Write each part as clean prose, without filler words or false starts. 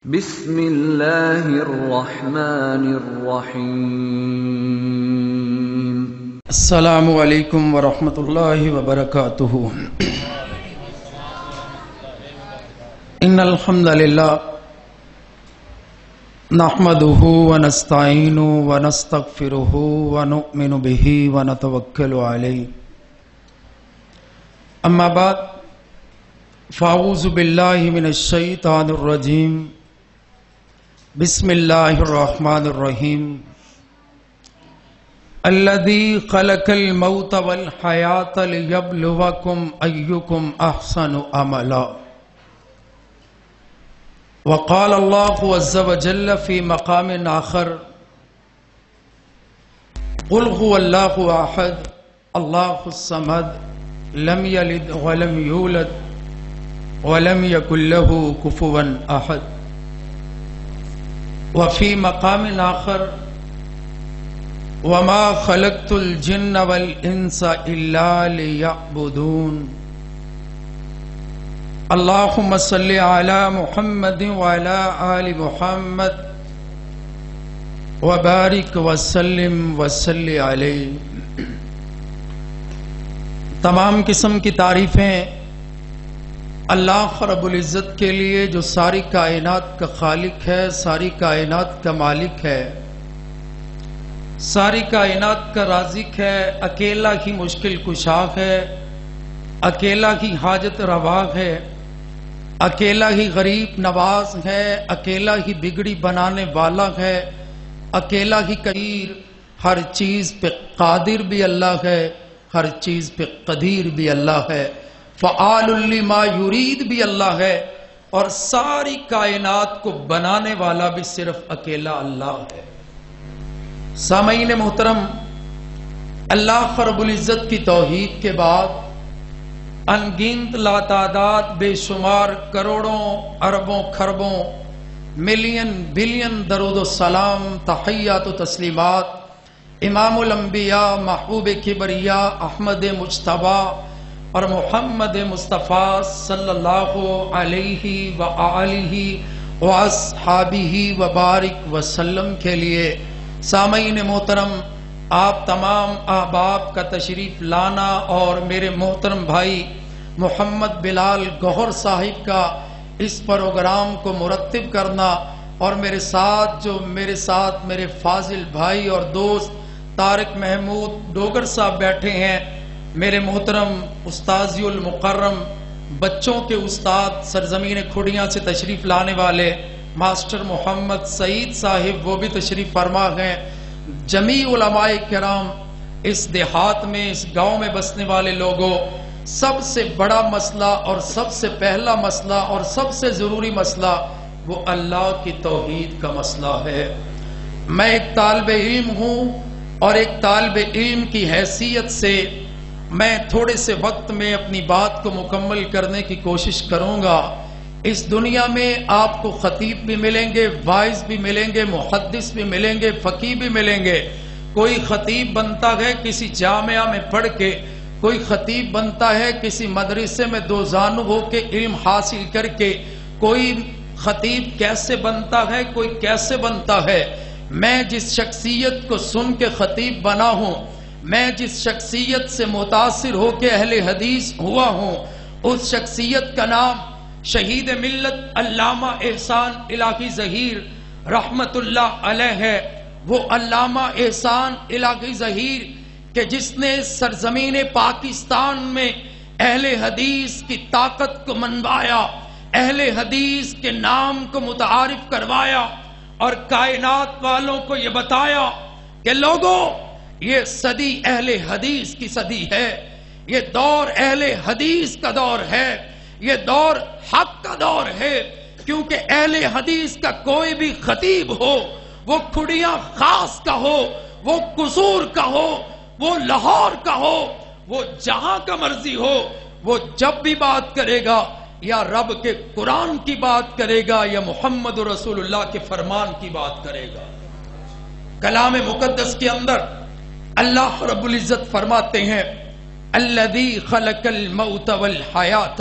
بسم اللہ الرحمن الرحیم۔ السلام علیکم ورحمۃ اللہ وبرکاتہ۔ ان الحمد للہ نحمده ونستعینه ونستغفره ونؤمن به ونتوکل علیہ، اما بعد فاعوذ باللہ من الشیطان الرجیم، بسم اللہ الرحمن الرحیم۔ الذی خلق الموت والحیاة لیبلوکم ایکم احسن عملا۔ وقال اللہ عز وجل فی مقام آخر، قل هو اللہ احد اللہ الصمد لم یلد ولم یولد ولم یکن له کفوا احد۔ وفی مقام آخر، وما خلقت الجن والانس الا لیعبدون۔ اللہم صلی علی محمد وعلی آل محمد وبارک وسلم وصلی علیہ۔ تمام قسم کی تعریفیں اللہ رب العزت کے لیے جو ساری کائنات کا خالق ہے، ساری کائنات کا مالک ہے، ساری کائنات کا رازق ہے، اکیلا ہی مشکل کشا ہے، اکیلا ہی حاجت روا ہے، اکیلا ہی غریب نواز ہے، اکیلا ہی بگڑی بنانے والا ہے، اکیلا ہی قدیر، ہر چیز پہ قادر بھی اللہ ہے، ہر چیز پہ قدیر بھی اللہ ہے، فعال لما یرید بھی اللہ ہے، اور ساری کائنات کو بنانے والا بھی صرف اکیلا اللہ ہے۔ سامعین محترم، اللہ رب العزت کی توحید کے بعد ان گنت لاتعداد بے شمار کروڑوں اربوں خربوں ملین بلین درود و سلام، تحیات و تسلیمات امام الانبیاء محبوب کبریا احمد مجتبی اور محمد مصطفیٰ صلی اللہ علیہ وآلہ واصحابہ وبارک وسلم کے لیے سامعین محترم، آپ تمام احباب کا تشریف لانا اور میرے محترم بھائی محمد بلال گوہر صاحب کا اس پروگرام کو مرتب کرنا، اور میرے ساتھ میرے فاضل بھائی اور دوست طارق محمود ڈوگر صاحب بیٹھے ہیں، میرے محترم استاذی المکرم بچوں کے استاد سرزمین کھڑیاں سے تشریف لانے والے ماسٹر محمد سعید صاحب، وہ بھی تشریف فرما ہیں، جمیع علماء کرام، اس دیہات میں اس گاؤں میں بسنے والے لوگوں، سب سے بڑا مسئلہ اور سب سے پہلا مسئلہ اور سب سے ضروری مسئلہ وہ اللہ کی توحید کا مسئلہ ہے۔ میں ایک طالب علم ہوں اور ایک طالب علم کی حیثیت سے میں تھوڑے سے وقت میں اپنی بات کو مکمل کرنے کی کوشش کروں گا۔ اس دنیا میں آپ کو خطیب بھی ملیں گے، واعظ بھی ملیں گے، محدث بھی ملیں گے، فقیہ بھی ملیں گے۔ کوئی خطیب بنتا ہے کسی جامعہ میں پڑھ کے، کوئی خطیب بنتا ہے کسی مدرسے میں دو زانو ہو کے علم حاصل کر کے، کوئی خطیب کیسے بنتا ہے، کوئی کیسے بنتا ہے۔ میں جس شخصیت کو سن کے خطیب بنا ہوں، میں جس شخصیت سے متاثر ہو کے اہل حدیث ہوا ہوں، اس شخصیت کا نام شہید ملت علامہ احسان الہی ظہیر رحمت اللہ علیہ ہے۔ وہ علامہ احسان الہی ظہیر کہ جس نے سرزمین پاکستان میں اہل حدیث کی طاقت کو منوایا، اہل حدیث کے نام کو متعارف کروایا، اور کائنات والوں کو یہ بتایا کہ لوگوں، یہ صدی اہل حدیث کی صدی ہے، یہ دور اہل حدیث کا دور ہے، یہ دور حق کا دور ہے، کیونکہ اہل حدیث کا کوئی بھی خطیب ہو، وہ کھڑیاں خاص کا ہو، وہ قصور کا ہو، وہ لاہور کا ہو، وہ جہاں کا مرضی ہو، وہ جب بھی بات کرے گا یا رب کے قرآن کی بات کرے گا یا محمد رسول اللہ کے فرمان کی بات کرے گا۔ کلام مقدس کے اندر اللہ رب العزت فرماتے ہیں الذی خلق الموت والحیات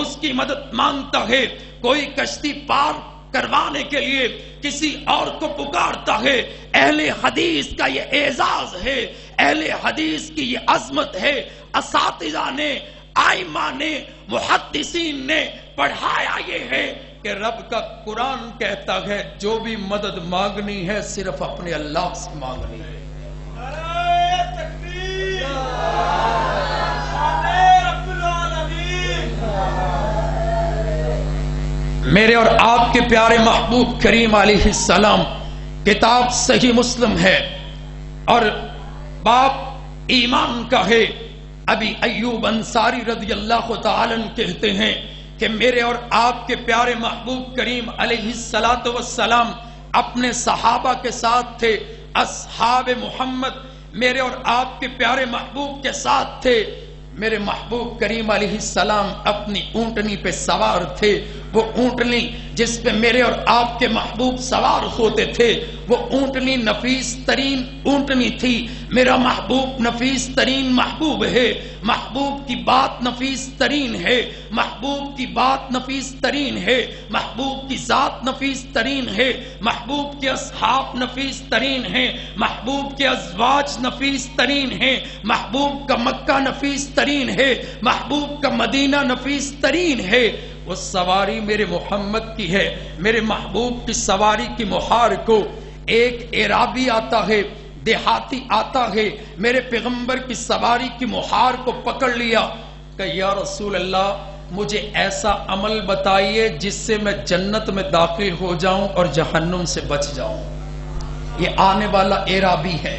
اس کی مدد مانگتا ہے، کوئی کشتی پار کروانے کے لیے کسی اور کو پکارتا ہے۔ اہل حدیث کا یہ اعزاز ہے، اہل حدیث کی یہ عظمت ہے۔ اساتذہ نے، آئمہ نے، محدثین نے پڑھایا یہ ہے کہ رب کا قرآن کہتا ہے جو بھی مدد مانگنی ہے صرف اپنے اللہ سے مانگنی ہے۔ میرے اور آپ کے پیارے محبوب کریم علیہ السلام، کتاب صحیح مسلم ہے اور باب ایمان کا ہے۔ ابی ایوب انصاری رضی اللہ تعالی عنہ کہتے ہیں کہ میرے اور آپ کے پیارے محبوب کریم علیہ السلام اپنے صحابہ کے ساتھ تھے، اصحاب محمد میرے اور آپ کے پیارے محبوب کے ساتھ تھے۔ میرے محبوب کریم علیہ السلام اپنی اونٹنی پہ سوار تھے۔ وہ اونٹنی جس پہ میرے اور آپ کے محبوب سوار ہوتے تھے، وہ اونٹنی نفیس ترین اونٹنی تھی۔ میرا محبوب نفیس ترین محبوب ہے، محبوب کی بات نفیس ترین ہے، محبوب کی بات نفیس ترین ہے، محبوب کی ذات نفیس ترین ہے، محبوب کے اصحاب نفیس ترین ہے، محبوب کے ازواج نفیس ترین ہے، محبوب کا مکہ نفیس ترین ہے، محبوب کا مدینہ نفیس ترین ہے۔ وہ سواری میرے محمد کی ہے۔ میرے محبوب کی سواری کی مہار کو ایک اعرابی آتا ہے، دیہاتی آتا ہے، میرے پیغمبر کی سواری کی مہار کو پکڑ لیا کہ یا رسول اللہ مجھے ایسا عمل بتائیے جس سے میں جنت میں داخل ہو جاؤں اور جہنم سے بچ جاؤں۔ یہ آنے والا اعرابی ہے،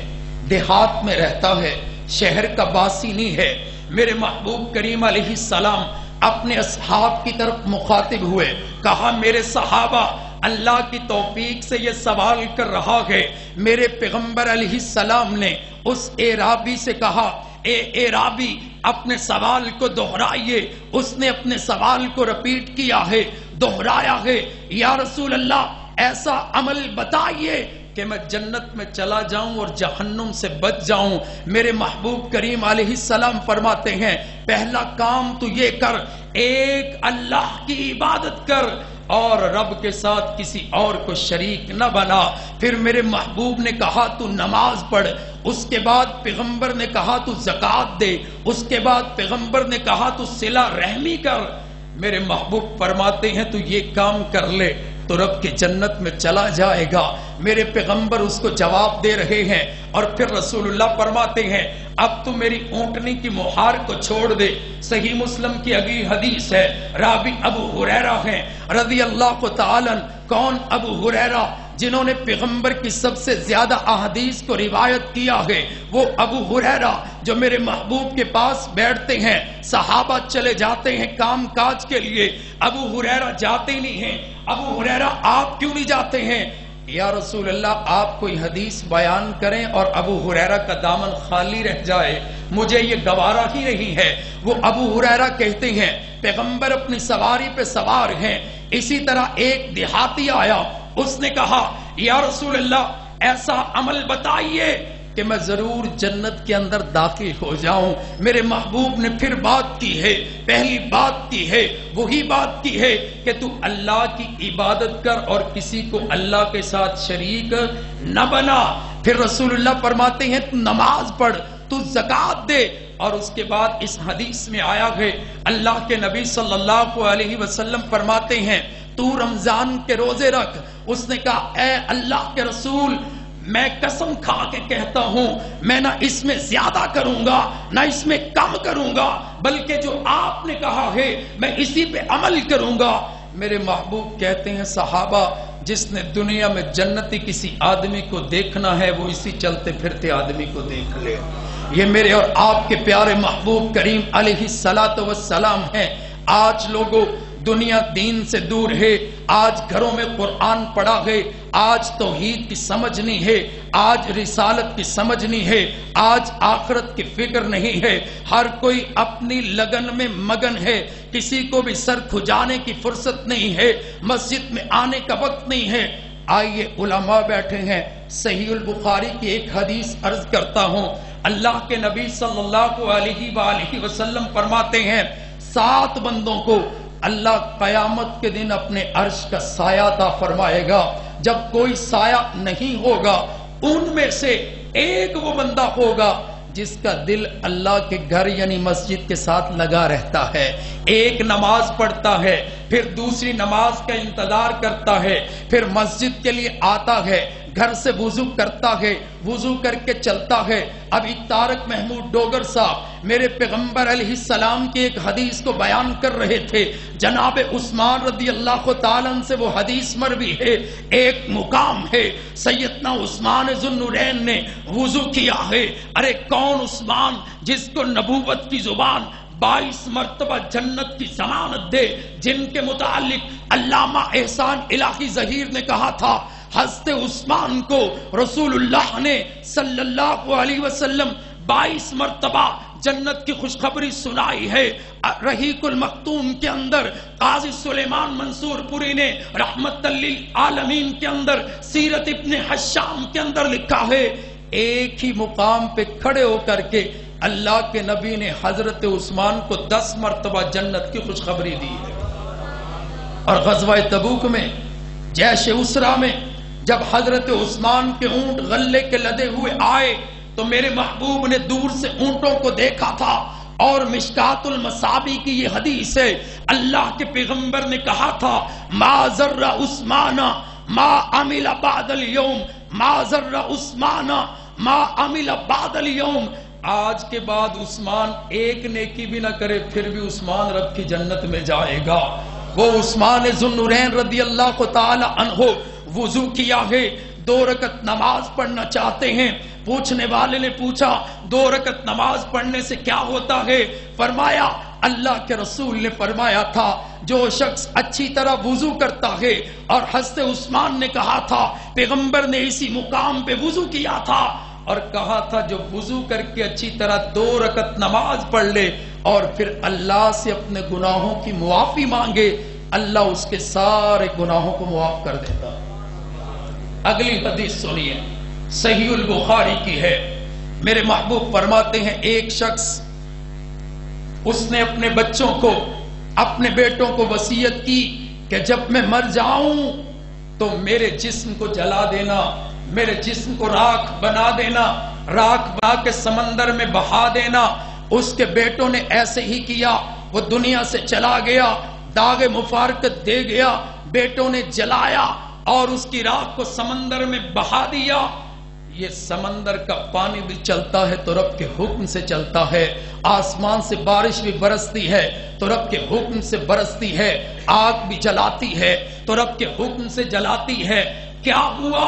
دیہات میں رہتا ہے، شہر کا باسی نہیں ہے۔ میرے محبوب کریم علیہ السلام اپنے اصحاب کی طرف مخاطب ہوئے، کہا میرے صحابہ اللہ کی توفیق سے یہ سوال کر رہا ہے۔ میرے پیغمبر علیہ السلام نے اس اعرابی سے کہا اے اعرابی اپنے سوال کو دہرائیے۔ اس نے اپنے سوال کو رپیٹ کیا ہے، دہرایا ہے، یا رسول اللہ ایسا عمل بتائیے کہ میں جنت میں چلا جاؤں اور جہنم سے بچ جاؤں۔ میرے محبوب کریم علیہ السلام فرماتے ہیں پہلا کام تو یہ کر، ایک اللہ کی عبادت کر اور رب کے ساتھ کسی اور کو شریک نہ بنا۔ پھر میرے محبوب نے کہا تو نماز پڑھ، اس کے بعد پیغمبر نے کہا تو زکوٰۃ دے، اس کے بعد پیغمبر نے کہا تو صلہ رحمی کر۔ میرے محبوب فرماتے ہیں تو یہ کام کر لے تو رب کے جنت میں چلا جائے گا۔ میرے پیغمبر اس کو جواب دے رہے ہیں اور پھر رسول اللہ فرماتے ہیں اب تو میری اونٹنی کی مہار کو چھوڑ دے۔ صحیح مسلم کی اگلی حدیث ہے، راوی ابو ہریرہ ہیں رضی اللہ تعالی عنہ۔ کون ابو ہریرہ؟ جنہوں نے پیغمبر کی سب سے زیادہ احادیث کو روایت کیا ہے، وہ ابو ہریرہ جو میرے محبوب کے پاس بیٹھتے ہیں۔ صحابہ چلے جاتے ہیں کام کاج کے لیے، ابو ہریرہ جاتے نہیں ہیں۔ ابو ہریرہ آپ کیوں نہیں جاتے ہیں؟ یا رسول اللہ آپ کوئی حدیث بیان کریں اور ابو ہریرہ کا دامن خالی رہ جائے، مجھے یہ گوارا ہی نہیں ہے۔ وہ ابو ہریرہ کہتے ہیں پیغمبر اپنی سواری پہ سوار ہیں، اسی طرح ایک دیہاتی آیا، اس نے کہا یا رسول اللہ ایسا عمل بتائیے کہ میں ضرور جنت کے اندر داخل ہو جاؤں۔ میرے محبوب نے پھر بات کی ہے، پہلی بات کی ہے، وہی بات کی ہے کہ تو اللہ کی عبادت کر اور کسی کو اللہ کے ساتھ شریک نہ بنا۔ پھر رسول اللہ فرماتے ہیں تو نماز پڑھ، تو زکوٰۃ دے، اور اس کے بعد اس حدیث میں آیا ہے اللہ کے نبی صلی اللہ علیہ وسلم فرماتے ہیں تو رمضان کے روزے رکھ۔ اس نے کہا اے اللہ کے رسول میں قسم کھا کے کہتا ہوں میں نہ اس میں زیادہ کروں گا نہ اس میں کم کروں گا، بلکہ جو آپ نے کہا ہے میں اسی پہ عمل کروں گا۔ میرے محبوب کہتے ہیں صحابہ جس نے دنیا میں جنتی کسی آدمی کو دیکھنا ہے وہ اسی چلتے پھرتے آدمی کو دیکھ لے۔ یہ میرے اور آپ کے پیارے محبوب کریم علیہ الصلاۃ والسلام ہیں۔ آج لوگوں دنیا دین سے دور ہے، آج گھروں میں قرآن پڑھا ہے، آج توحید کی سمجھ نہیں ہے، آج رسالت کی سمجھ نہیں ہے، آج آخرت کی فکر نہیں ہے، ہر کوئی اپنی لگن میں مگن ہے، کسی کو بھی سر کھجانے کی فرصت نہیں ہے، مسجد میں آنے کا وقت نہیں ہے۔ آئیے علماء بیٹھے ہیں، صحیح البخاری کی ایک حدیث عرض کرتا ہوں۔ اللہ کے نبی صلی اللہ علیہ وآلہ وسلم فرماتے ہیں 7 بندوں کو اللہ قیامت کے دن اپنے عرش کا سایہ عطا فرمائے گا. جب کوئی سایہ نہیں ہوگا ان میں سے ایک وہ بندہ ہوگا جس کا دل اللہ کے گھر یعنی مسجد کے ساتھ لگا رہتا ہے. ایک نماز پڑھتا ہے، پھر دوسری نماز کا انتظار کرتا ہے، پھر مسجد کے لیے آتا ہے، گھر سے وضو کرتا ہے، وضو کر کے چلتا ہے. ابھی طارق محمود ڈوگر صاحب میرے پیغمبر علیہ السلام کی ایک حدیث کو بیان کر رہے تھے. جناب عثمان رضی اللہ تعالیٰ عنہ سے وہ حدیث مروی ہے. ایک مقام ہے سیدنا عثمان ذو النورین نے وضو کیا ہے. ارے کون عثمان جس کو نبوت کی زبان 22 مرتبہ جنت کی ضمانت دے، جن کے متعلق علامہ احسان الہی ظہیر نے کہا تھا حضرت عثمان کو رسول اللہ نے صلی اللہ علیہ وسلم 22 مرتبہ جنت کی خوشخبری سنائی ہے. رحیق المختوم کے اندر قاضی سلیمان منصور پوری نے رحمت للعالمین کے اندر سیرت ابن حشام کے اندر لکھا ہے ایک ہی مقام پہ کھڑے ہو کر کے اللہ کے نبی نے حضرت عثمان کو 10 مرتبہ جنت کی خوشخبری دی ہے. اور غزوہ تبوک میں جیش اسرا میں جب حضرت عثمان کے اونٹ غلے کے لدے ہوئے آئے تو میرے محبوب نے دور سے اونٹوں کو دیکھا تھا. اور مشکات المصابی کی یہ حدیث ہے، اللہ کے پیغمبر نے کہا تھا ما ذر عثمان ما عمل بعد اليوم، ما ذر عثمان ما عمل بعد اليوم. آج کے بعد عثمان ایک نیکی بھی نہ کرے پھر بھی عثمان رب کی جنت میں جائے گا. وہ عثمان ذو النورین رضی اللہ تعالی عنہ وضو کیا ہے، 2 رکعت نماز پڑھنا چاہتے ہیں. پوچھنے والے نے پوچھا 2 رکعت نماز پڑھنے سے کیا ہوتا ہے؟ فرمایا اللہ کے رسول نے فرمایا تھا جو شخص اچھی طرح وضو کرتا ہے، اور حضرت عثمان نے کہا تھا پیغمبر نے اسی مقام پہ وضو کیا تھا اور کہا تھا جو وضو کر کے اچھی طرح 2 رکعت نماز پڑھ لے اور پھر اللہ سے اپنے گناہوں کی معافی مانگے، اللہ اس کے سارے گناہوں کو معاف کر دیتا. اگلی حدیث سنیے، صحیح البخاری کی ہے. میرے محبوب فرماتے ہیں ایک شخص اس نے اپنے بچوں کو، اپنے بیٹوں کو وصیت کی کہ جب میں مر جاؤں تو میرے جسم کو جلا دینا، میرے جسم کو راکھ بنا دینا، راکھ بنا کے سمندر میں بہا دینا. اس کے بیٹوں نے ایسے ہی کیا. وہ دنیا سے چلا گیا، داغ مفارقت دے گیا، بیٹوں نے جلایا اور اس کی راکھ کو سمندر میں بہا دیا. یہ سمندر کا پانی بھی چلتا ہے تو رب کے حکم سے چلتا ہے، آسمان سے بارش بھی برستی ہے تو رب کے حکم سے برستی ہے، آگ بھی جلاتی ہے تو رب کے حکم سے جلاتی ہے. کیا ہوا؟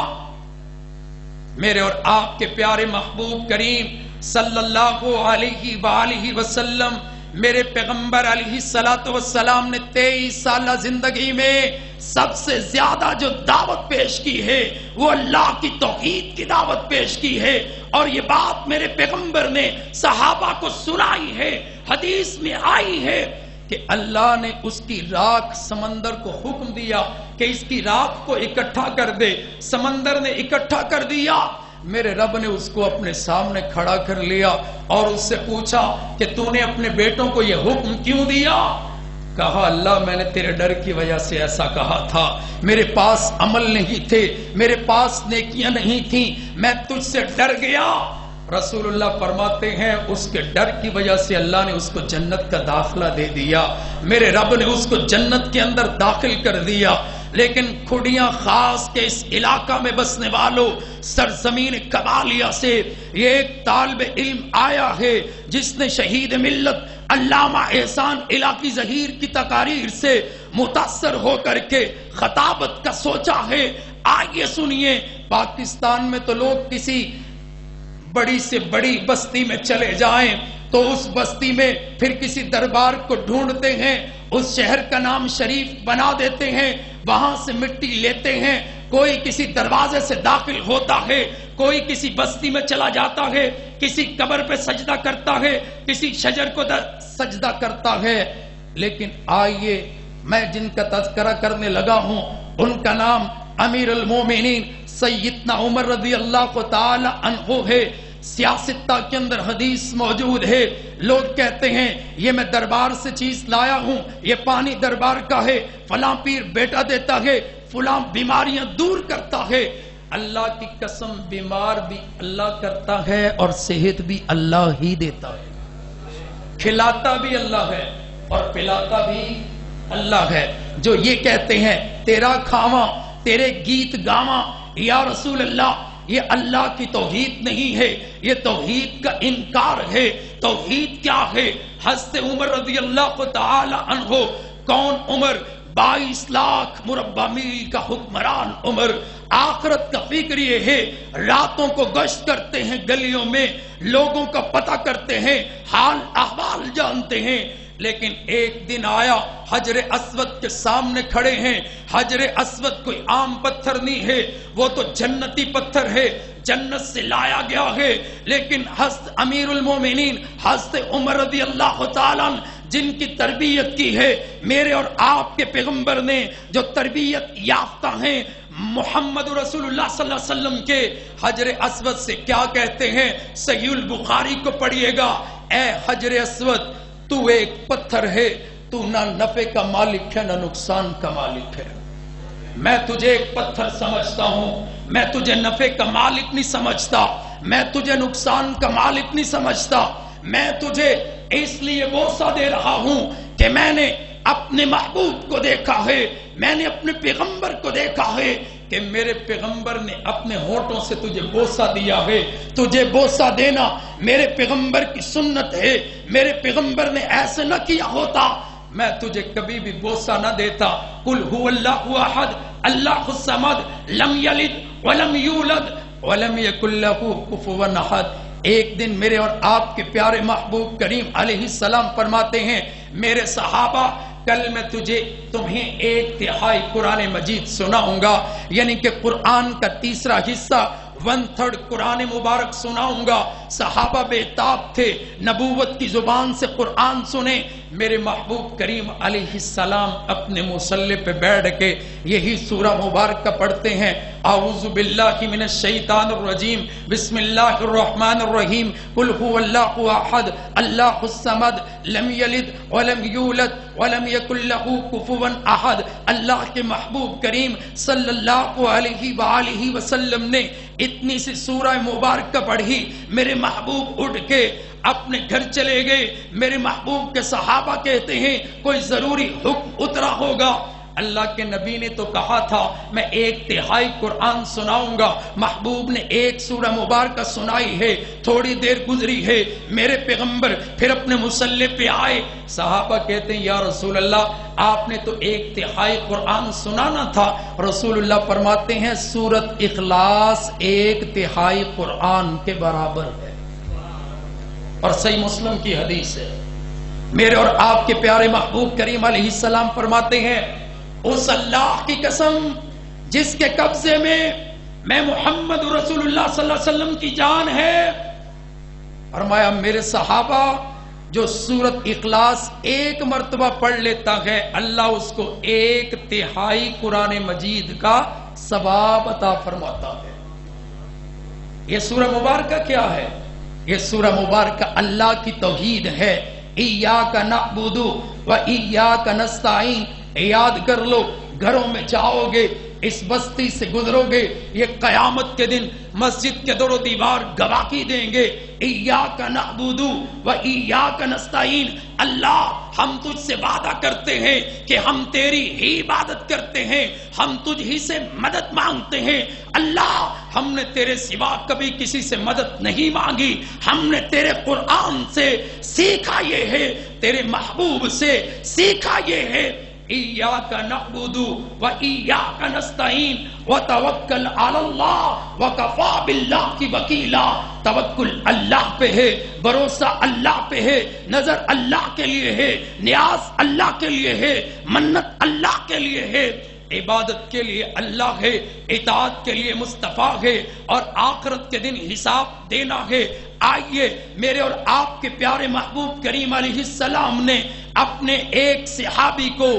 میرے اور آپ کے پیارے محبوب کریم صلی اللہ علیہ وآلہ وسلم، میرے پیغمبر علیہ السلام نے 23 سالہ زندگی میں سب سے زیادہ جو دعوت پیش کی ہے وہ اللہ کی توحید کی دعوت پیش کی ہے. اور یہ بات میرے پیغمبر نے صحابہ کو سنائی ہے، حدیث میں آئی ہے کہ اللہ نے اس کی راکھ سمندر کو حکم دیا کہ اس کی راکھ کو اکٹھا کر دے. سمندر نے اکٹھا کر دیا. میرے رب نے اس کو اپنے سامنے کھڑا کر لیا اور اس سے پوچھا کہ تو نے اپنے بیٹوں کو یہ حکم کیوں دیا؟ کہا اللہ میں نے تیرے ڈر کی وجہ سے ایسا کہا تھا، میرے پاس عمل نہیں تھے، میرے پاس نیکیاں نہیں تھیں، میں تجھ سے ڈر گیا. رسول اللہ فرماتے ہیں اس کے ڈر کی وجہ سے اللہ نے اس کو جنت کا داخلہ دے دیا، میرے رب نے اس کو جنت کے اندر داخل کر دیا. لیکن کھڑیاں خاص کے اس علاقہ میں بسنے والوں، سرزمین کبالیہ سے یہ ایک طالب علم آیا ہے جس نے شہید ملت علامہ احسان الہی ظہیر کی تقاریر سے متاثر ہو کر کے خطابت کا سوچا ہے. آئیے سنیے. پاکستان میں تو لوگ کسی بڑی سے بڑی بستی میں چلے جائیں تو اس بستی میں پھر کسی دربار کو ڈھونڈتے ہیں، اس شہر کا نام شریف بنا دیتے ہیں، وہاں سے مٹی لیتے ہیں، کوئی کسی دروازے سے داخل ہوتا ہے، کوئی کسی بستی میں چلا جاتا ہے، کسی قبر پہ سجدہ کرتا ہے، کسی شجر کو سجدہ کرتا ہے. لیکن آئیے میں جن کا تذکرہ کرنے لگا ہوں ان کا نام امیر المومنین سیدنا عمر رضی اللہ تعالی عنہ ہے. سیاستہ کے اندر حدیث موجود ہے، لوگ کہتے ہیں یہ میں دربار سے چیز لایا ہوں، یہ پانی دربار کا ہے، فلاں پیر بیٹا دیتا ہے، فلاں بیماریاں دور کرتا ہے۔ اللہ کی قسم، بیمار بھی اللہ کرتا ہے اور صحت بھی اللہ ہی دیتا ہے، کھلاتا بھی اللہ ہے اور پلاتا بھی اللہ ہے۔ جو یہ کہتے ہیں تیرا کھاواں تیرے گیت گاواں یا رسول اللہ، یہ اللہ کی توحید نہیں ہے، یہ توحید کا انکار ہے۔ توحید کیا ہے؟ حضرت عمر رضی اللہ تعالی عنہ، کون عمر؟ 22 لاکھ مربع میل کا حکمران عمر، آخرت کا فکر یہ ہے، راتوں کو گشت کرتے ہیں، گلیوں میں لوگوں کا پتہ کرتے ہیں، حال احوال جانتے ہیں۔ لیکن ایک دن آیا، حجر اسود کے سامنے کھڑے ہیں۔ حجر اسود کوئی عام پتھر نہیں ہے، وہ تو جنتی پتھر ہے، جنت سے لایا گیا ہے۔ لیکن حضرت امیر المومنین حضرت عمر رضی اللہ تعالیٰ جن کی تربیت کی ہے میرے اور آپ کے پیغمبر نے، جو تربیت یافتہ ہیں محمد رسول اللہ صلی اللہ علیہ وسلم کے، حجر اسود سے کیا کہتے ہیں؟ صحیح البخاری کو پڑھیے گا، اے حجر اسود تو ایک پتھر ہے، تو نہ نفع کا مالک ہے نہ نقصان کا مالک ہے۔ میں تجھے ایک پتھر سمجھتا ہوں، میں تجھے نفع کا مالک نہیں سمجھتا، میں تجھے نقصان کا مالک نہیں سمجھتا۔ میں تجھے اس لیے بوسہ دے رہا ہوں کہ میں نے اپنے محبوب کو دیکھا ہے، میں نے اپنے پیغمبر کو دیکھا ہے کہ میرے پیغمبر نے اپنے ہونٹوں سے تجھے بوسہ دیا ہے۔ تجھے بوسہ دینا میرے پیغمبر کی سنت ہے، میرے پیغمبر نے ایسے نہ کیا ہوتا میں تجھے کبھی بھی بوسہ نہ دیتا۔ قل هو اللہ احد اللہ الصمد لم یلد ولم یولد ولم یکن له کفوا احد۔ ایک دن میرے اور آپ کے پیارے محبوب کریم علیہ السلام فرماتے ہیں، میرے صحابہ کل میں تمہیں 1/3 قرآن مجید سناؤں گا، یعنی کہ قرآن کا تیسرا حصہ 1/3 قرآن مبارک سناؤں گا۔ صحابہ بے تاب تھے، نبوت کی زبان سے قرآن سنے۔ میرے محبوب کریم علیہ السلام اپنے مصلی پہ بیٹھ کے یہی سورہ مبارکہ پڑھتے ہیں، اعوذ باللہ من الشیطان الرجیم، بسم اللہ الرحمن الرحیم، قل هو اللہ احد اللہ الصمد لم یلد ولم یولد ولم یکن له کفوا احد۔ اللہ کے محبوب کریم صلی اللہ علیہ وآلہ وسلم نے اتنی سی سورہ مبارکہ پڑھی، میرے محبوب اٹھ کے اپنے گھر چلے گئے۔ میرے محبوب کے صحابہ کہتے ہیں کوئی ضروری حکم اترا ہوگا۔ اللہ کے نبی نے تو کہا تھا میں 1/3 قرآن سناؤں گا، محبوب نے 1 سورہ مبارکہ سنائی ہے۔ تھوڑی دیر گزری ہے، میرے پیغمبر پھر اپنے مصلی پہ آئے۔ صحابہ کہتے ہیں یا رسول اللہ آپ نے تو 1/3 قرآن سنانا تھا۔ رسول اللہ فرماتے ہیں سورۃ اخلاص 1/3 قرآن کے برابر ہے، اور صحیح مسلم کی حدیث ہے۔ میرے اور آپ کے پیارے محبوب کریم علیہ السلام فرماتے ہیں اس اللہ کی قسم جس کے قبضے میں محمد رسول اللہ صلی اللہ علیہ وسلم کی جان ہے، فرمایا میرے صحابہ جو سورۃ اخلاص 1 مرتبہ پڑھ لیتا ہے اللہ اس کو 1/3 قرآن مجید کا ثواب عطا فرماتا ہے۔ یہ سورہ مبارکہ کیا ہے؟ یہ سورہ مبارکہ اللہ کی توحید ہے، ایاک نعبد و ایاک نستعین۔ یاد کر لو، گھروں میں جاؤ گے، اس بستی سے گزرو گے، یہ قیامت کے دن مسجد کے دور و دیوار گواہی دیں گے، ایاک نعبد و ایاک نستعین۔ اللہ ہم تجھ سے وعدہ کرتے ہیں کہ ہم تیری ہی عبادت کرتے ہیں، ہم تجھ ہی سے مدد مانگتے ہیں۔ اللہ ہم نے تیرے سوا کبھی کسی سے مدد نہیں مانگی، ہم نے تیرے قرآن سے سیکھا یہ ہے، تیرے محبوب سے سیکھا یہ ہے، ایاک نعبد و ایاک نستعین وتوکل علی اللہ وکفی باللہ وکیلا۔ توکل اللہ پہ ہے، بھروسہ اللہ پہ ہے، نظر اللہ کے لیے ہے، نیاز اللہ کے لیے ہے، منت اللہ کے لیے ہے، عبادت کے لیے اللہ ہے، اطاعت کے لیے مصطفیٰ ہے، اور آخرت کے دن حساب دینا ہے۔ آئیے میرے اور آپ کے پیارے محبوب کریم علیہ السلام نے اپنے ایک صحابی کو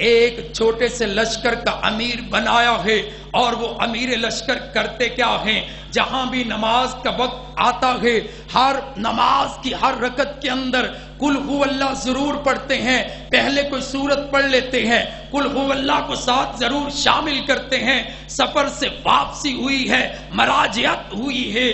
ایک چھوٹے سے لشکر کا امیر بنایا ہے، اور وہ امیر لشکر کرتے کیا ہیں؟ جہاں بھی نماز کا وقت آتا ہے ہر نماز کی ہر رکعت کے اندر قل هو اللہ ضرور پڑھتے ہیں، پہلے کوئی سورت پڑھ لیتے ہیں، قل هو اللہ کو ساتھ ضرور شامل کرتے ہیں۔ سفر سے واپسی ہوئی ہے، مراجعت ہوئی ہے،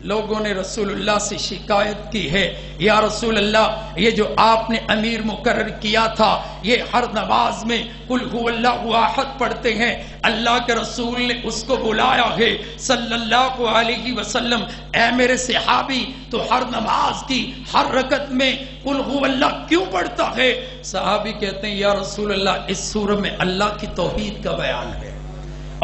لوگوں نے رسول اللہ سے شکایت کی ہے، یا رسول اللہ یہ جو آپ نے امیر مقرر کیا تھا یہ ہر نماز میں قل هو اللہ احد پڑھتے ہیں، اللہ کے رسول نے اس کو بلایا ہے صلی اللہ علیہ وسلم، اے میرے صحابی تو ہر نماز کی ہر رکعت میں قل هو اللہ کیوں پڑھتا ہے؟ صحابی کہتے ہیں یا رسول اللہ اس سورہ میں اللہ کی توحید کا بیان ہے،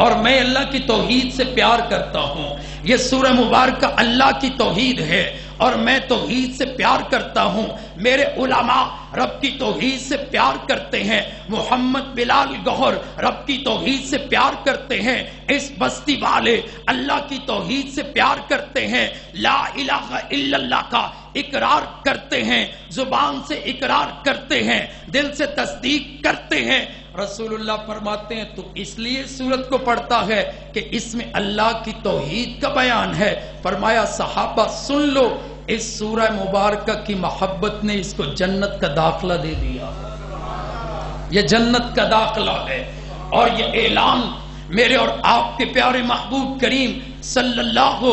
اور میں اللہ کی توحید سے پیار کرتا ہوں، یہ سورہ مبارکہ اللہ کی توحید ہے اور میں توحید سے پیار کرتا ہوں، میرے علماء رب کی توحید سے پیار کرتے ہیں، محمد بلال گوہر رب کی توحید سے پیار کرتے ہیں، اس بستی والے اللہ کی توحید سے پیار کرتے ہیں، لا الہ الا اللہ کا اقرار کرتے ہیں، زبان سے اقرار کرتے ہیں، دل سے تصدیق کرتے ہیں۔ رسول اللہ فرماتے ہیں تو اس لیے سورت کو پڑھتا ہے کہ اس میں اللہ کی توحید کا بیان ہے۔ فرمایا صحابہ سن لو، اس سورہ مبارکہ کی محبت نے اس کو جنت کا داخلہ دے دیا، یہ جنت کا داخلہ ہے۔ اور یہ اعلان میرے اور آپ کے پیارے محبوب کریم صلی اللہ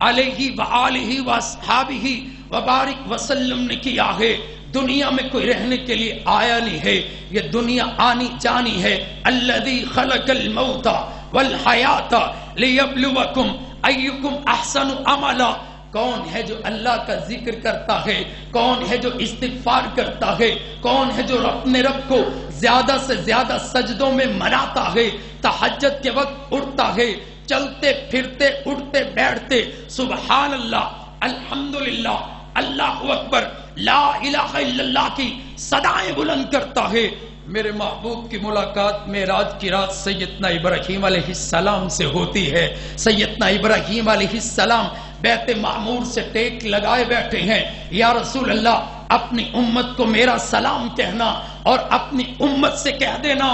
علیہ وآلہ وصحبہ وبارک وسلم نے کیا ہے۔ دنیا میں کوئی رہنے کے لیے آیا نہیں ہے، یہ دنیا آنی جانی ہے۔ الذی خلق الموت والحیات لیبلوکم ایکم احسن عملا، کون ہے جو اللہ کا ذکر کرتا ہے، کون ہے جو استغفار کرتا ہے، کون ہے جو اپنے رب کو زیادہ سے زیادہ سجدوں میں مناتا ہے، تہجد کے وقت اٹھتا ہے، چلتے پھرتے اٹھتے بیٹھتے سبحان اللہ الحمدللہ اللہ اکبر لا الہ الا اللہ کی صدائیں بلند کرتا ہے۔ میرے محبوب کی ملاقات معراج کی رات سیدنا ابراہیم علیہ السلام سے ہوتی ہے۔ سیدنا ابراہیم علیہ السلام بیت معمور سے ٹیک لگائے بیٹھے ہیں، یا رسول اللہ اپنی امت کو میرا سلام کہنا اور اپنی امت سے کہہ دینا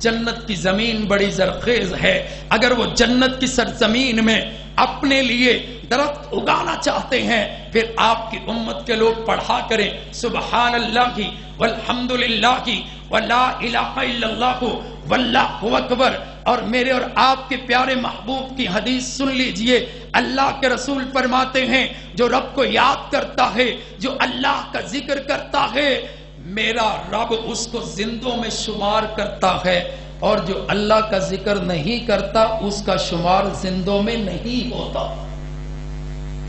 جنت کی زمین بڑی زرخیز ہے، اگر وہ جنت کی سرزمین میں اپنے لیے درخت اگانا چاہتے ہیں پھر آپ کی امت کے لوگ پڑھا کریں سبحان اللہ والحمدللہ ولا الہ الا اللہ واللہ اکبر۔ اور میرے اور آپ کے پیارے محبوب کی حدیث سن لیجئے، اللہ کے رسول فرماتے ہیں جو رب کو یاد کرتا ہے، جو اللہ کا ذکر کرتا ہے، میرا رب اس کو زندوں میں شمار کرتا ہے، اور جو اللہ کا ذکر نہیں کرتا اس کا شمار زندوں میں نہیں ہوتا۔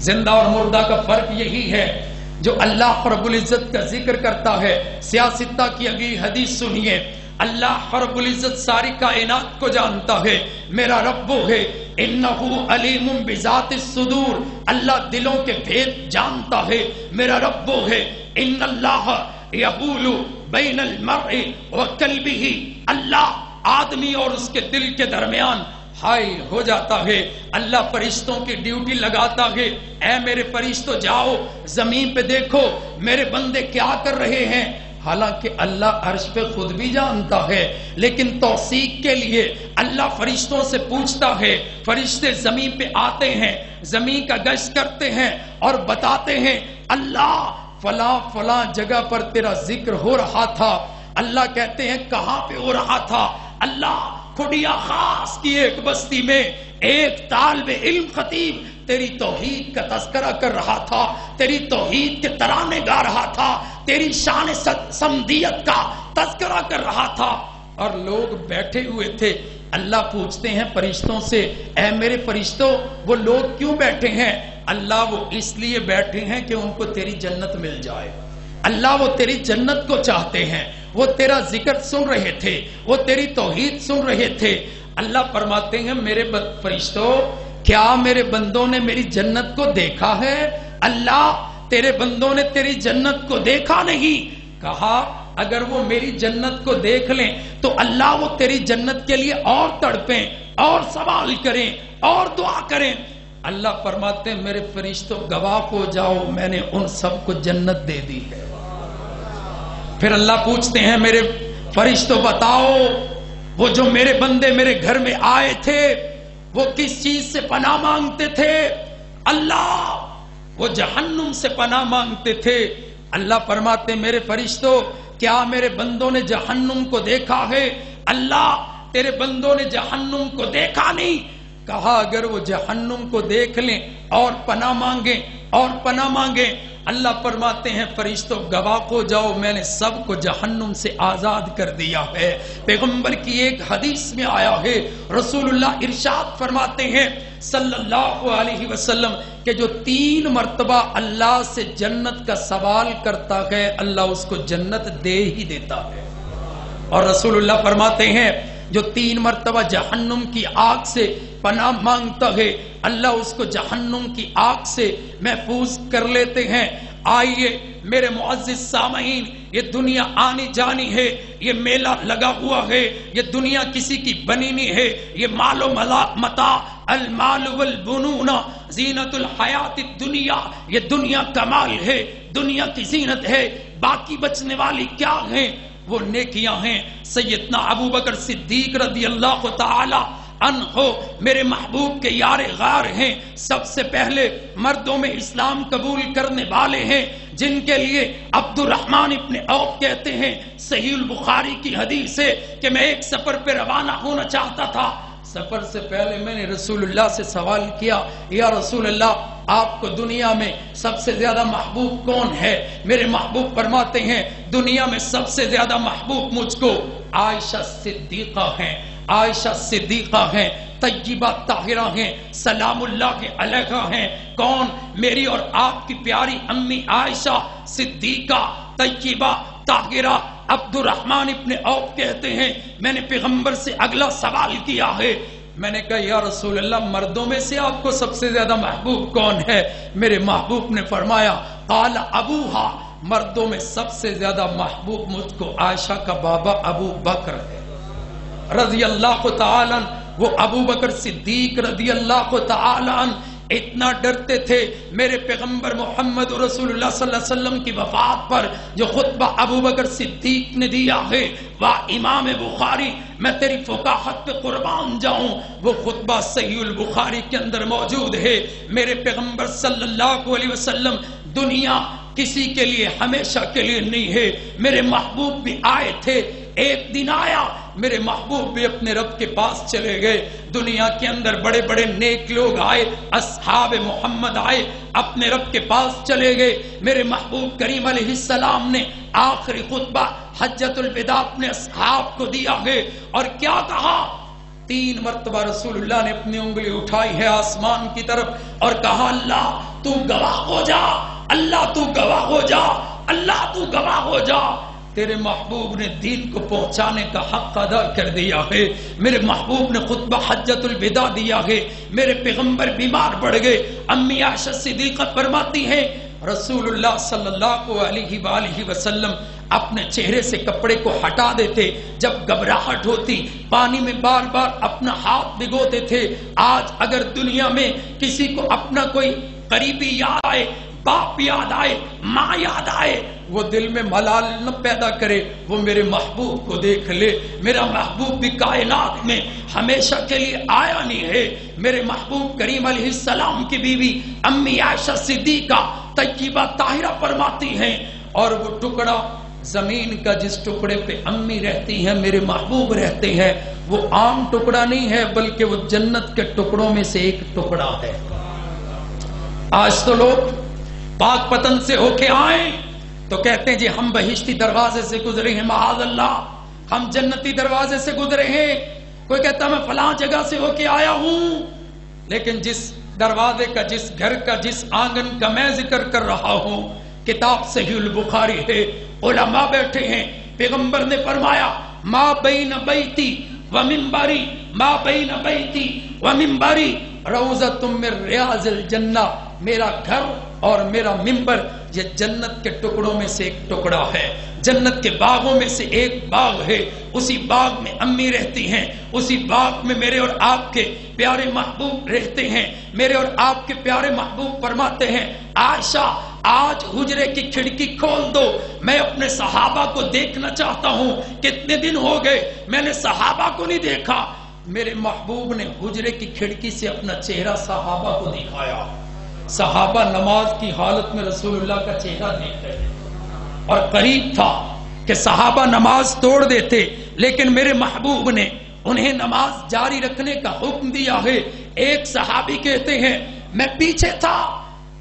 زندہ اور مردہ کا فرق یہی ہے، جو اللہ رب العزت کا ذکر کرتا ہے۔ سیاستہ کی اگلی حدیث سنیے، اللہ رب العزت ساری کائنات کو جانتا ہے، میرا رب وہ ہے انہو علیم بذات الصدور، اللہ دلوں کے بھید جانتا ہے، میرا رب وہ ہے ان اللہ یحول بین المرء وقلبہ، اللہ آدمی اور اس کے دل کے درمیان حائل ہو جاتا ہے۔ اللہ فرشتوں کی ڈیوٹی لگاتا ہے، اے میرے فرشتوں جاؤ زمین پہ دیکھو میرے بندے کیا کر رہے ہیں، حالانکہ اللہ عرش پہ خود بھی جانتا ہے، لیکن توثیق کے لیے اللہ فرشتوں سے پوچھتا ہے، فرشتے زمین پہ آتے ہیں، زمین کا گشت کرتے ہیں اور بتاتے ہیں اللہ فلاں فلاں جگہ پر تیرا ذکر ہو رہا تھا۔ اللہ کہتے ہیں کہاں پہ ہو رہا تھا؟ اللہ کھڈیا خاص کی ایک بستی میں ایک طالب علم خطیب تیری توحید کا تذکرہ کر رہا تھا، تیری توحید کے ترانے گا رہا تھا، تیری شان سمدیت کا تذکرہ کر رہا تھا، اور لوگ بیٹھے ہوئے تھے۔ اللہ پوچھتے ہیں فرشتوں سے، اے میرے فرشتوں وہ لوگ کیوں بیٹھے ہیں؟ اللہ وہ اس لیے بیٹھے ہیں کہ ان کو تیری جنت مل جائے، اللہ وہ تیری جنت کو چاہتے ہیں، وہ تیرا ذکر سن رہے تھے، وہ تیری توحید سن رہے تھے۔ اللہ فرماتے ہیں میرے فرشتوں کیا میرے بندوں نے میری جنت کو دیکھا ہے؟ اللہ تیرے بندوں نے تیری جنت کو دیکھا نہیں۔ کہا اگر وہ میری جنت کو دیکھ لیں تو اللہ وہ تیری جنت کے لیے اور تڑپیں اور سوال کریں اور دعا کریں۔ اللہ فرماتے ہیں میرے فرشتوں گواہ ہو جاؤ میں نے ان سب کو جنت دے دی ہے۔ پھر اللہ پوچھتے ہیں میرے فرشتوں بتاؤ وہ جو میرے بندے میرے گھر میں آئے تھے وہ کس چیز سے پناہ مانگتے تھے؟ اللہ وہ جہنم سے پناہ مانگتے تھے۔ اللہ فرماتے ہیں میرے فرشتوں کیا میرے بندوں نے جہنم کو دیکھا ہے؟ اللہ تیرے بندوں نے جہنم کو دیکھا نہیں۔ کہا اگر وہ جہنم کو دیکھ لیں اور پناہ مانگیں اور پناہ مانگیں، اللہ فرماتے ہیں فرشتوں گواہ ہو جاؤ میں نے سب کو جہنم سے آزاد کر دیا ہے۔ پیغمبر کی ایک حدیث میں آیا ہے، رسول اللہ ارشاد فرماتے ہیں صلی اللہ علیہ وسلم کہ جو 3 مرتبہ اللہ سے جنت کا سوال کرتا ہے اللہ اس کو جنت دے ہی دیتا ہے۔ اور رسول اللہ فرماتے ہیں جو 3 مرتبہ جہنم کی آگ سے پناہ مانگتا ہے اللہ اس کو جہنم کی آگ سے محفوظ کر لیتے ہیں۔ آئیے میرے معزز سامعین، یہ دنیا آنی جانی ہے، یہ میلہ لگا ہوا ہے، یہ دنیا کسی کی بنی نہیں ہے، یہ مال و متاع المال والبنون زینت الحیات الدنیا، یہ دنیا کمال ہے، دنیا کی زینت ہے۔ باقی بچنے والی کیا ہیں؟ وہ نیکیاں ہیں۔ سیدنا ابو بکر صدیق رضی اللہ تعالی عنہ میرے محبوب کے یار غار ہیں، سب سے پہلے مردوں میں اسلام قبول کرنے والے ہیں، جن کے لیے عبد الرحمن ابن عوف کہتے ہیں صحیح البخاری کی حدیث ہے کہ میں ایک سفر پہ روانہ ہونا چاہتا تھا، سفر سے پہلے میں نے رسول اللہ سے سوال کیا یا رسول اللہ آپ کو دنیا میں سب سے زیادہ محبوب کون ہے؟ میرے محبوب فرماتے ہیں دنیا میں سب سے زیادہ محبوب مجھ کو عائشہ صدیقہ ہیں، عائشہ صدیقہ ہیں، طیبہ طاہرہ ہیں، سلام اللہ علیہا ہیں۔ کون؟ میری اور آپ کی پیاری امی عائشہ صدیقہ طیبہ طاہرہ۔ عبد الرحمن ابن عوف کہتے ہیں میں نے پیغمبر سے اگلا سوال کیا ہے، میں نے کہا یا رسول اللہ مردوں میں سے آپ کو سب سے زیادہ محبوب کون ہے؟ میرے محبوب نے فرمایا قال ابوہا، مردوں میں سب سے زیادہ محبوب مجھ کو عائشہ کا بابا ابو بکر ہے رضی اللہ تعالی عنہ۔ وہ ابو بکر صدیق رضی اللہ تعالی عنہ اتنا ڈرتے تھے میرے پیغمبر محمد رسول اللہ صلی اللہ علیہ وسلم کی وفات پر جو خطبہ ابو بکر صدیق نے دیا ہے وہ امام بخاری، میں تیری فقاہت پہ قربان جاؤں، وہ خطبہ صحیح البخاری کے اندر موجود ہے۔ میرے پیغمبر صلی اللہ علیہ وسلم دنیا کسی کے لیے ہمیشہ کے لیے نہیں ہے، میرے محبوب بھی آئے تھے، ایک دن آیا میرے محبوب بھی اپنے رب کے پاس چلے گئے۔ دنیا کے اندر بڑے بڑے نیک لوگ آئے، اصحاب محمد آئے، اپنے رب کے پاس چلے گئے۔ میرے محبوب کریم علیہ السلام نے آخری خطبہ حجۃ الوداع اپنے اصحاب کو دیا ہے اور کیا کہا؟ 3 مرتبہ رسول اللہ نے اپنی انگلی اٹھائی ہے آسمان کی طرف اور کہا اللہ تو گواہ ہو جا، اللہ تو گواہ ہو جا، اللہ تو گواہ ہو جا۔ تیرے محبوب نے دین کو پہنچانے کا حق ادا کر دیا ہے، میرے محبوب نے خطبہ حجۃ الوداع دیا ہے، میرے پیغمبر بیمار پڑ گئے۔ امی عائشہ صدیقہ فرماتی ہیں رسول اللہ صلی اللہ علیہ وآلہ وسلم اپنے چہرے سے کپڑے کو ہٹا دیتے، جب گھبراہٹ ہوتی پانی میں بار بار اپنا ہاتھ بھگوتے تھے۔ آج اگر دنیا میں کسی کو اپنا کوئی قریبی یاد آئے، باپ یاد آئے، ماں یاد آئے، وہ دل میں ملال نہ پیدا کرے، وہ میرے محبوب کو دیکھ لے۔ میرا محبوب بھی کائنات میں ہمیشہ کے لیے آیا نہیں ہے۔ میرے محبوب کریم علیہ السلام کی بیوی امی عائشہ صدیقہ طیبہ طاہرہ فرماتی ہیں اور وہ ٹکڑا زمین کا جس ٹکڑے پہ امی رہتی ہیں میرے محبوب رہتے ہیں وہ عام ٹکڑا نہیں ہے بلکہ وہ جنت کے ٹکڑوں میں سے ایک ٹکڑا ہے۔ آج تو لوگ پاک پتن سے ہو کے آئیں تو کہتے ہیں جی ہم بہشتی دروازے سے گزرے ہیں، معاذ اللہ ہم جنتی دروازے سے گزرے ہیں۔ کوئی کہتا میں فلاں جگہ سے ہو کے آیا ہوں، لیکن جس دروازے کا، جس گھر کا، جس آنگن کا میں ذکر کر رہا ہوں کتاب صحیح البخاری ہے، علماء بیٹھے ہیں، پیغمبر نے فرمایا ما بین بیتی و منبری، ما بین بیتی و منبری روضۃ من ریاض الجنہ، میرا گھر اور میرا منبر یہ جنت کے ٹکڑوں میں سے ایک ٹکڑا ہے، جنت کے باغوں میں سے ایک باغ ہے، اسی باغ میں امی رہتی ہیں، اسی باغ میں میرے اور آپ کے پیارے محبوب رہتے ہیں۔ میرے اور آپ کے پیارے محبوب فرماتے ہیں عائشہ آج حجرے کی کھڑکی کھول دو، میں اپنے صحابہ کو دیکھنا چاہتا ہوں، کتنے دن ہو گئے میں نے صحابہ کو نہیں دیکھا۔ میرے محبوب نے حجرے کی کھڑکی سے اپنا چہرہ صحابہ کو دکھایا، صحابہ نماز کی حالت میں رسول اللہ کا چہرہ دیکھ رہے اور قریب تھا کہ صحابہ نماز توڑ دیتے، لیکن میرے محبوب نے انہیں نماز جاری رکھنے کا حکم دیا ہے۔ ایک صحابی کہتے ہیں میں پیچھے تھا،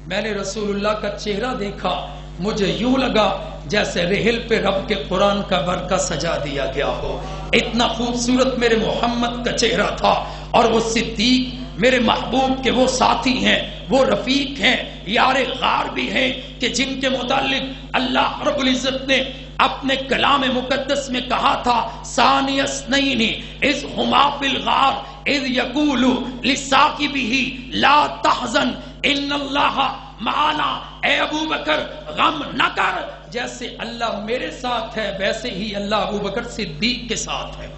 میں نے رسول اللہ کا چہرہ دیکھا، مجھے یوں لگا جیسے رحل پہ رب کے قرآن کا ورقہ سجا دیا گیا ہو، اتنا خوبصورت میرے محمد کا چہرہ تھا۔ اور وہ صدیق میرے محبوب کے وہ ساتھی ہیں، وہ رفیق ہیں، یار غار بھی ہیں کہ جن کے متعلق اللہ رب العزت نے اپنے کلام مقدس میں کہا تھا ثانی اثنین اذ ہما فی الغار اذ یقول لصاحبہ لا تحزن ان اللہ معنا، اے ابو بکر غم نہ کر، جیسے اللہ میرے ساتھ ہے ویسے ہی اللہ ابو بکر صدیق کے ساتھ ہے۔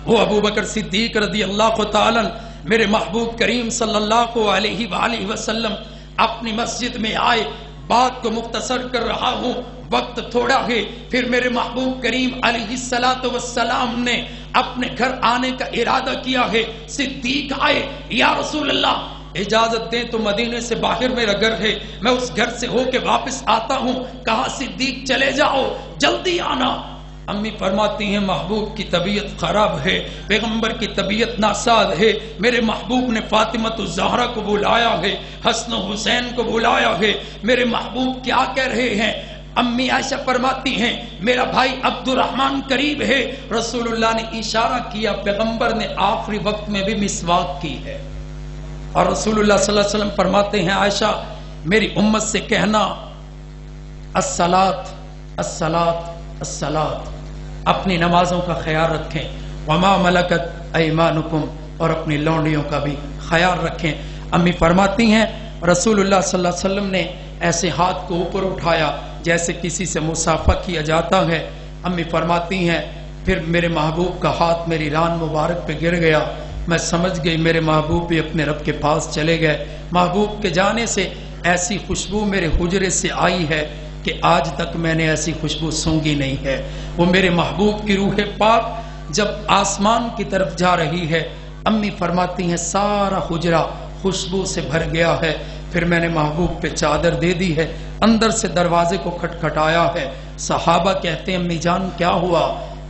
وہ ابو بکر صدیق رضی اللہ تعالی میرے محبوب کریم صلی اللہ علیہ وآلہ وسلم اپنی مسجد میں آئے، بات کو مختصر کر رہا ہوں، وقت تھوڑا ہے۔ پھر میرے محبوب کریم علیہ الصلوۃ والسلام نے اپنے گھر آنے کا ارادہ کیا ہے۔ صدیق آئے، یا رسول اللہ اجازت دیں تو مدینے سے باہر میرا گھر ہے، میں اس گھر سے ہو کے واپس آتا ہوں۔ کہا صدیق چلے جاؤ، جلدی آنا۔ امی فرماتی ہیں محبوب کی طبیعت خراب ہے، پیغمبر کی طبیعت ناساز ہے۔ میرے محبوب نے فاطمۃ الزہرا کو بلایا ہے، حسن و حسین کو بلایا ہے۔ میرے محبوب کیا کہہ رہے ہیں؟ امی عائشہ فرماتی ہیں میرا بھائی عبد الرحمن قریب ہے۔ رسول اللہ نے اشارہ کیا، پیغمبر نے آخری وقت میں بھی مسواک کی ہے۔ اور رسول اللہ صلی اللہ علیہ وسلم فرماتے ہیں عائشہ میری امت سے کہنا الصلاۃ الصلاۃ الصلاۃ، اپنی نمازوں کا خیال رکھیں، وما ملکت ایمانکم، اور اپنی لونڈیوں کا بھی خیال رکھیں۔ امی فرماتی ہیں رسول اللہ صلی اللہ علیہ وسلم نے ایسے ہاتھ کو اوپر اٹھایا جیسے کسی سے مصافحہ کیا جاتا ہے۔ امی فرماتی ہیں پھر میرے محبوب کا ہاتھ میری ران مبارک پہ گر گیا، میں سمجھ گئی میرے محبوب بھی اپنے رب کے پاس چلے گئے۔ محبوب کے جانے سے ایسی خوشبو میرے حجرے سے آئی ہے کہ آج تک میں نے ایسی خوشبو سونگھی نہیں ہے۔ وہ میرے محبوب کی روح پاک جب آسمان کی طرف جا رہی ہے، امی فرماتی ہیں سارا حجرہ خوشبو سے بھر گیا ہے۔ پھر میں نے محبوب پہ چادر دے دی ہے، اندر سے دروازے کو کھٹکھٹایا ہے۔ صحابہ کہتے ہیں امی جان کیا ہوا؟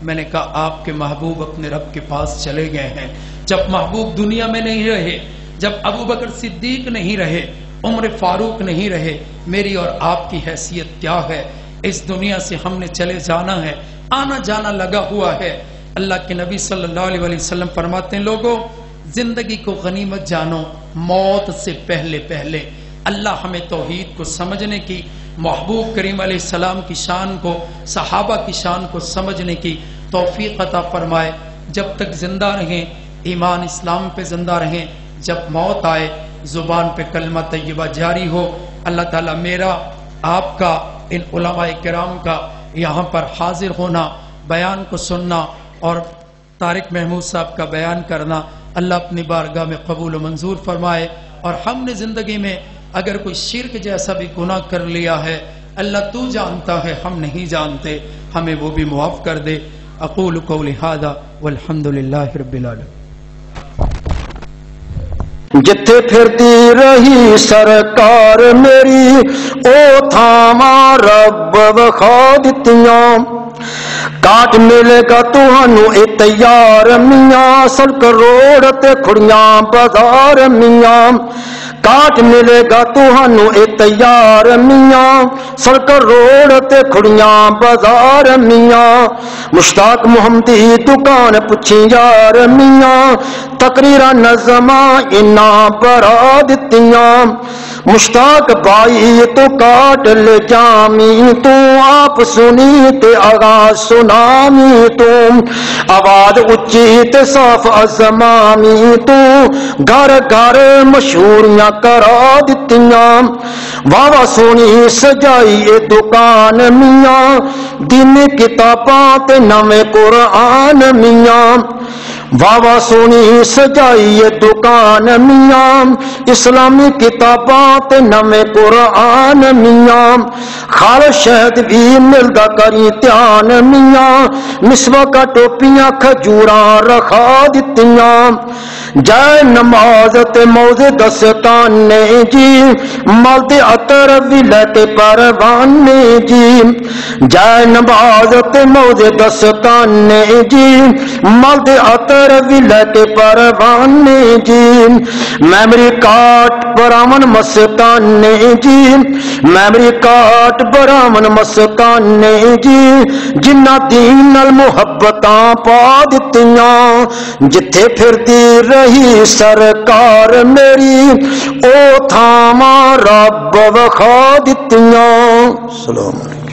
میں نے کہا آپ کے محبوب اپنے رب کے پاس چلے گئے ہیں۔ جب محبوب دنیا میں نہیں رہے، جب ابو بکر صدیق نہیں رہے، عمر فاروق نہیں رہے، میری اور آپ کی حیثیت کیا ہے؟ اس دنیا سے ہم نے چلے جانا ہے، آنا جانا لگا ہوا ہے۔ اللہ کے نبی صلی اللہ علیہ وسلم فرماتے ہیں لوگوں زندگی کو غنیمت جانو، موت سے پہلے پہلے۔ اللہ ہمیں توحید کو سمجھنے کی، محبوب کریم علیہ السلام کی شان کو، صحابہ کی شان کو سمجھنے کی توفیق عطا فرمائے۔ جب تک زندہ رہیں ایمان اسلام پہ زندہ رہیں، جب موت آئے زبان پہ کلمہ طیبہ جاری ہو۔ اللہ تعالیٰ میرا آپ کا ان علماء کرام کا یہاں پر حاضر ہونا، بیان کو سننا اور طارق محمود صاحب کا بیان کرنا اللہ اپنی بارگاہ میں قبول و منظور فرمائے۔ اور ہم نے زندگی میں اگر کوئی شرک جیسا بھی گناہ کر لیا ہے، اللہ تو جانتا ہے، ہم نہیں جانتے، ہمیں وہ بھی معاف کر دے۔ اقول قولی ھذا والحمد للہ رب العالمین۔ جتھے پھرتی رہی سرکار میری او تھاواں رب وکھا دتیاں، کاٹ ملے گا تہانوں اے تیار میاں، سڑک روڑ تے کھڑیاں بازار میاں، کاٹ ملے گا تہانوں اے تیار میاں، سڑک روڑ تے کھڑیاں بازار میاں، مشتاق محمدی دکان پچھی یار میاں، تقریرا نظماں انا برا دتیاں مشتاق بائی تو کاٹ لے جامی تو آپ سنی تے آغاز سنامی تو آواز اچھی تے صاف ازمامی تو گھر گھر مشہوریاں کرا دتیاں واہ سونی سجائی اے دکان میاں دین کتاباں تے نویں قرآن میاں واہ سونی سجائی اے دکان میاں اسلامی کتاباں تے نویں قرآن میاں خالص شہد بھی ملدا کری دھیان میاں مسوا کا ٹوپیاں کھجوراں رکھا دتیاں جائے نماز تے موزے دستانے جی ملد عطر بھی لیتے پروانے جی جائے نماز تے موزے دستانے جی ملد عطر بھی لیتے پروانے جی میمری کارٹ برامن مستانے جی میمری کارٹ برامن مستانے جی جنہ دین نال محبتاں پا دتیاں جتھے پھردی رہی سرکار میری او تھاواں رب وکھا دتیاں. سلام علیکم.